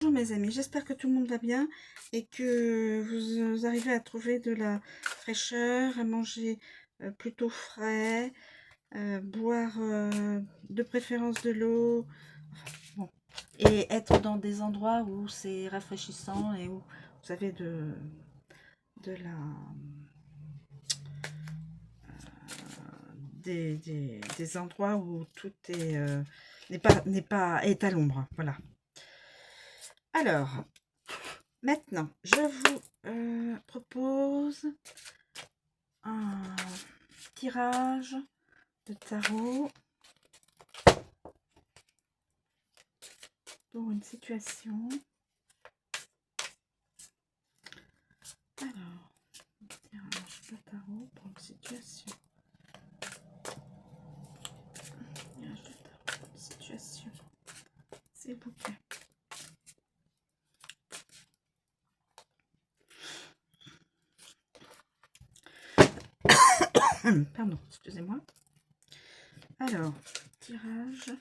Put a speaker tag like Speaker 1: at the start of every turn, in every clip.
Speaker 1: Bonjour mes amis, j'espère que tout le monde va bien et que vous arrivez à trouver de la fraîcheur, à manger plutôt frais, boire de préférence de l'eau, bon, et être dans des endroits où c'est rafraîchissant et où vous avez de la des endroits où tout est est à l'ombre. Voilà. Alors, maintenant, je vous propose un tirage de tarot pour une situation. Alors, tirage de tarot pour une situation. Tirage de tarot pour une situation. S'il vous plaît. Pardon, excusez-moi. Alors, tirage.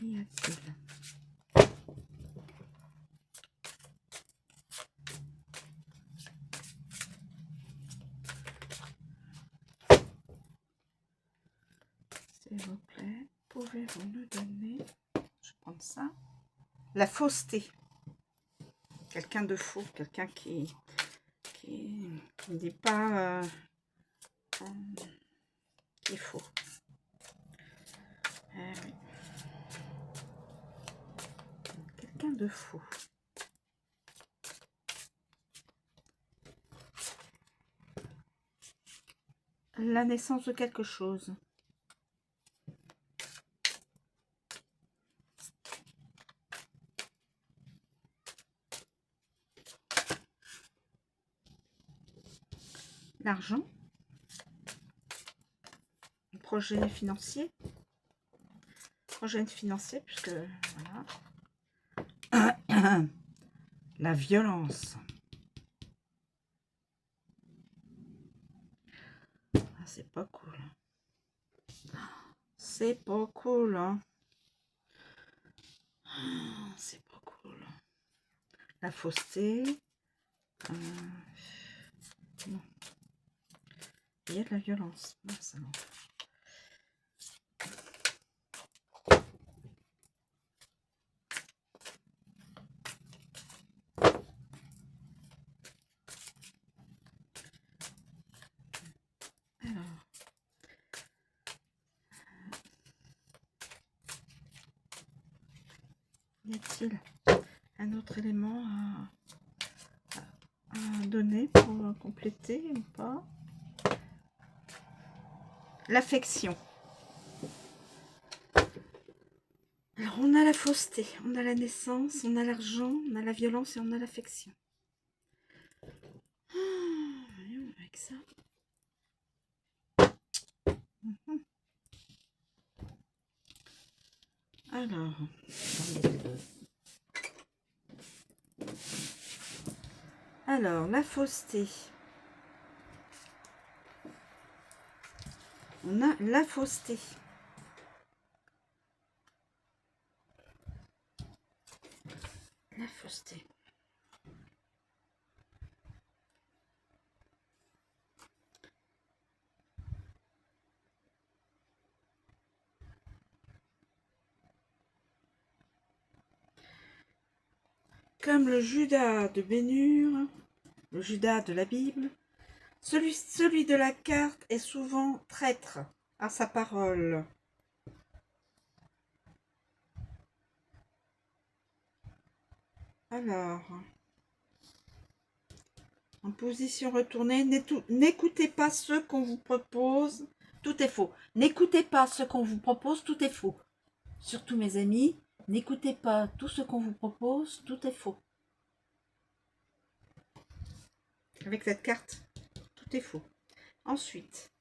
Speaker 1: Y a-t-il? S'il vous plaît, pouvez-vous nous donner, je vais prendre ça, la fausseté. Quelqu'un de faux, quelqu'un qui ne dit pas qui est faux. Oui. Quelqu'un de faux. La naissance de quelque chose. L'argent. Projet financier. Projet financier, puisque voilà. La violence. Ah, c'est pas cool. C'est pas cool, hein. C'est pas cool. La fausseté. Non. Il y a de la violence. Non, ça non. Alors. Y a-t-il un autre élément à donner pour compléter ou pas? L'affection. Alors, on a la fausseté, on a la naissance, on a l'argent, on a la violence et on a l'affection. Avec ça. Alors, la fausseté. On a la fausseté. La fausseté. Comme le Judas de Bénur, le Judas de la Bible, celui de la carte est souvent traître à sa parole. Alors, en position retournée, n'écoutez pas ce qu'on vous propose, tout est faux. N'écoutez pas ce qu'on vous propose, tout est faux. Surtout mes amis, n'écoutez pas tout ce qu'on vous propose, tout est faux. Avec cette carte, tout est faux. Ensuite,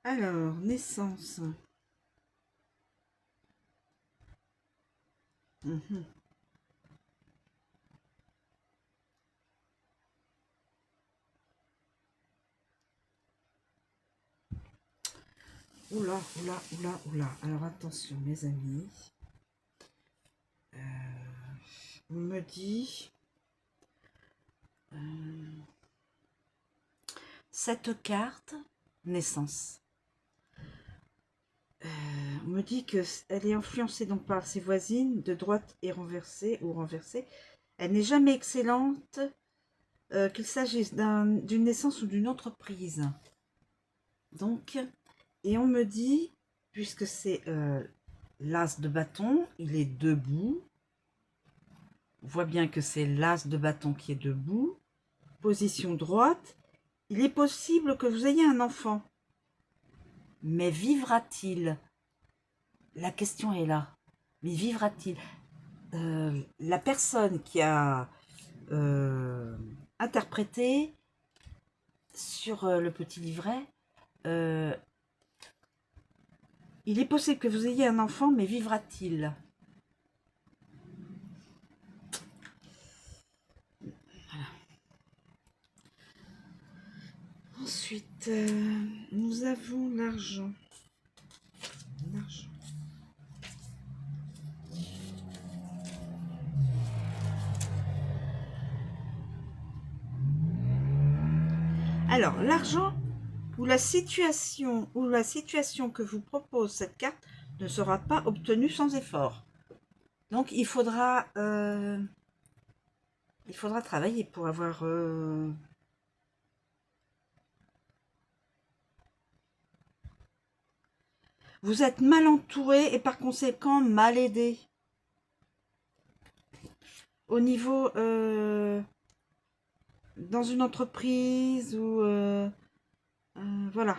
Speaker 1: Alors, naissance. Mhm. Oula, oula, oula, oula. Alors attention, mes amis. On me dit cette carte, naissance. On me dit que elle est influencée donc par ses voisines de droite et renversée ou renversée. Elle n'est jamais excellente, qu'il s'agisse d'une naissance ou d'une entreprise. Donc, et on me dit, puisque c'est l'as de bâton, il est debout. On voit bien que c'est l'as de bâton qui est debout. Position droite. Il est possible que vous ayez un enfant. Mais vivra-t-il? La question est là. Mais vivra-t-il? La personne qui a interprété sur le petit livret, il est possible que vous ayez un enfant, mais vivra-t-il? Voilà. Ensuite, nous avons l'argent. L'argent. Alors, l'argent ou la situation que vous propose cette carte ne sera pas obtenue sans effort. Donc, il faudra travailler pour avoir... Vous êtes mal entouré et par conséquent mal aidé. Au niveau... dans une entreprise ou... voilà.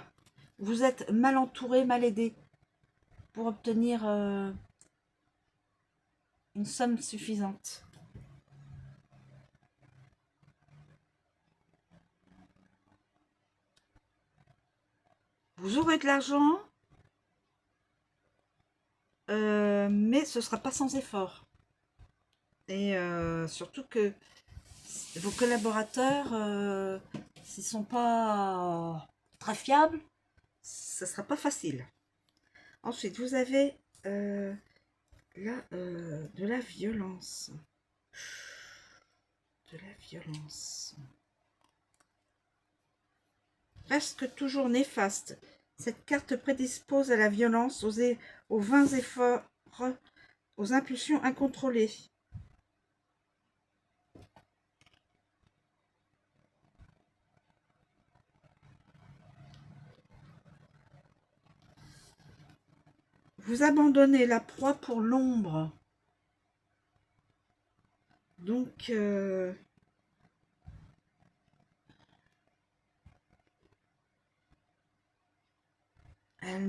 Speaker 1: Vous êtes mal entouré, mal aidé pour obtenir une somme suffisante. Vous aurez de l'argent, mais ce ne sera pas sans effort. Et surtout que vos collaborateurs, s'ils ne sont pas très fiables, ça ne sera pas facile. Ensuite, vous avez là de la violence. De la violence. Reste toujours néfaste. Cette carte prédispose à la violence, aux vains efforts, aux impulsions incontrôlées. Vous abandonnez la proie pour l'ombre. Donc, elle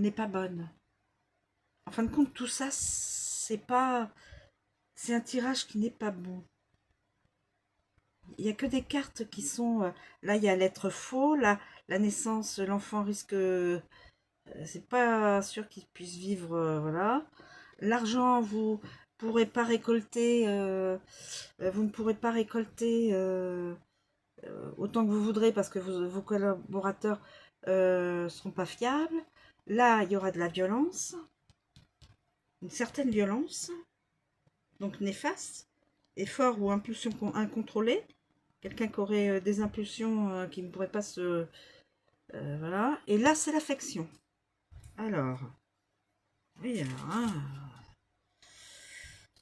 Speaker 1: n'est pas bonne. En fin de compte, tout ça, c'est un tirage qui n'est pas bon. Il n'y a que des cartes qui sont... là, il y a l'être faux. Là, la naissance, l'enfant risque... c'est pas sûr qu'il puisse vivre, voilà. L'argent, vous pourrez pas récolter... vous ne pourrez pas récolter autant que vous voudrez parce que vos collaborateurs seront pas fiables. Là, il y aura de la violence. Une certaine violence. Donc néfaste. Effort ou impulsion incontrôlée. Quelqu'un qui aurait des impulsions qui ne pourrait pas se... voilà. Et là, c'est l'affection. Alors. Oui, alors... Hein,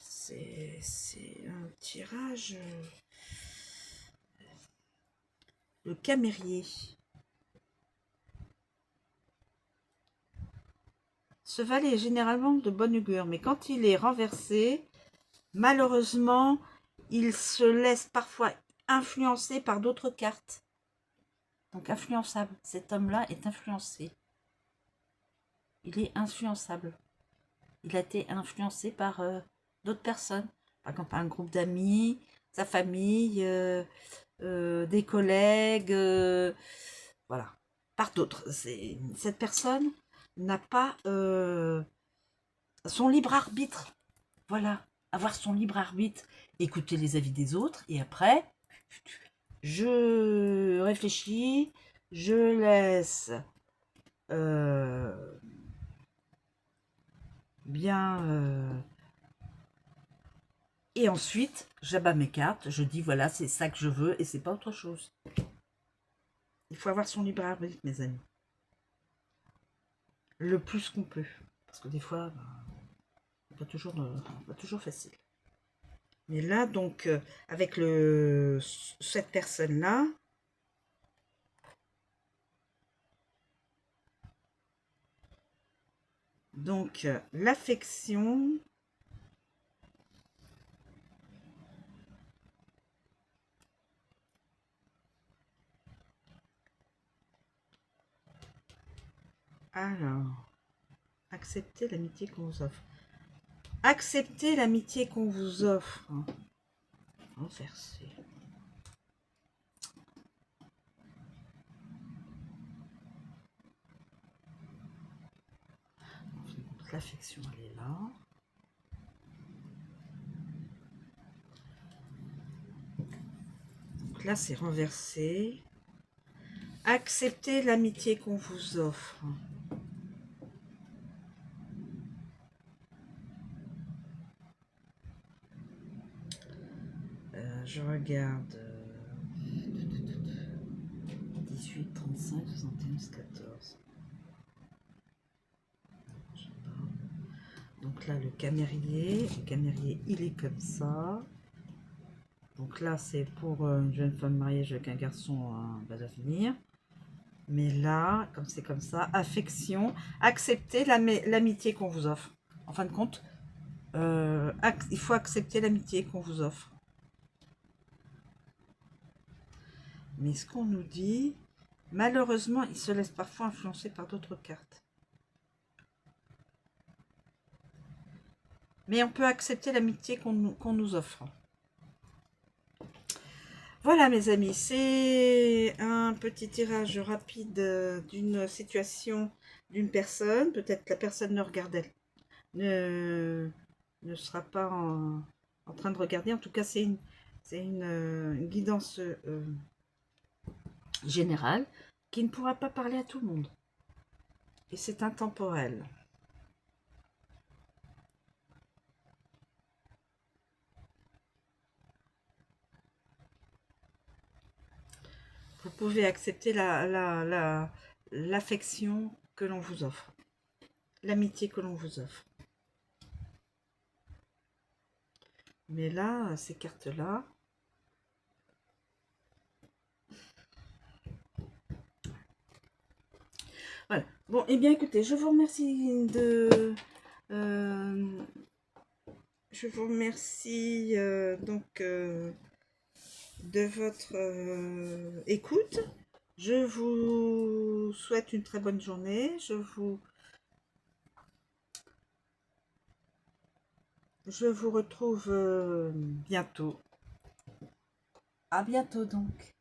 Speaker 1: c'est un tirage... le camérier. Ce valet est généralement de bonne augure, mais quand il est renversé, malheureusement, il se laisse parfois influencer par d'autres cartes. Donc influençable. Cet homme-là est influencé. Il est influençable. Il a été influencé par d'autres personnes. Par exemple, un groupe d'amis, sa famille, des collègues. Voilà. par d'autres. Cette personne n'a pas son libre arbitre. Voilà, avoir son libre arbitre, écouter les avis des autres, et après, je réfléchis, je laisse bien... et ensuite, j'abats mes cartes, je dis voilà, c'est ça que je veux, et c'est pas autre chose. Il faut avoir son libre arbitre, mes amis. Le plus qu'on peut. Parce que des fois, pas toujours facile. Mais là, donc, avec cette personne-là, donc, l'affection, alors, accepter l'amitié qu'on vous offre. Accepter l'amitié qu'on vous offre. Renverser. L'affection, elle est là. Donc là, c'est renversé. Accepter l'amitié qu'on vous offre. Je regarde. 18, 35, 71, 14. Donc là, le camérier, il est comme ça. Donc là, c'est pour une jeune femme mariée avec un garçon bas d'avenir. Mais là, comme c'est comme ça, affection, accepter l'amitié qu'on vous offre. En fin de compte, il faut accepter l'amitié qu'on vous offre. Mais ce qu'on nous dit, malheureusement, il se laisse parfois influencer par d'autres cartes. Mais on peut accepter l'amitié qu'on nous offre. Voilà mes amis, c'est un petit tirage rapide d'une situation d'une personne. Peut-être la personne ne sera pas en train de regarder. En tout cas, c'est une guidance générale qui ne pourra pas parler à tout le monde. Et c'est intemporel. Vous pouvez accepter l'affection que l'on vous offre, l'amitié que l'on vous offre. Mais là, ces cartes-là, voilà. Bon, eh bien, écoutez, je vous remercie de votre écoute. Je vous souhaite une très bonne journée. Je vous retrouve bientôt. À bientôt donc.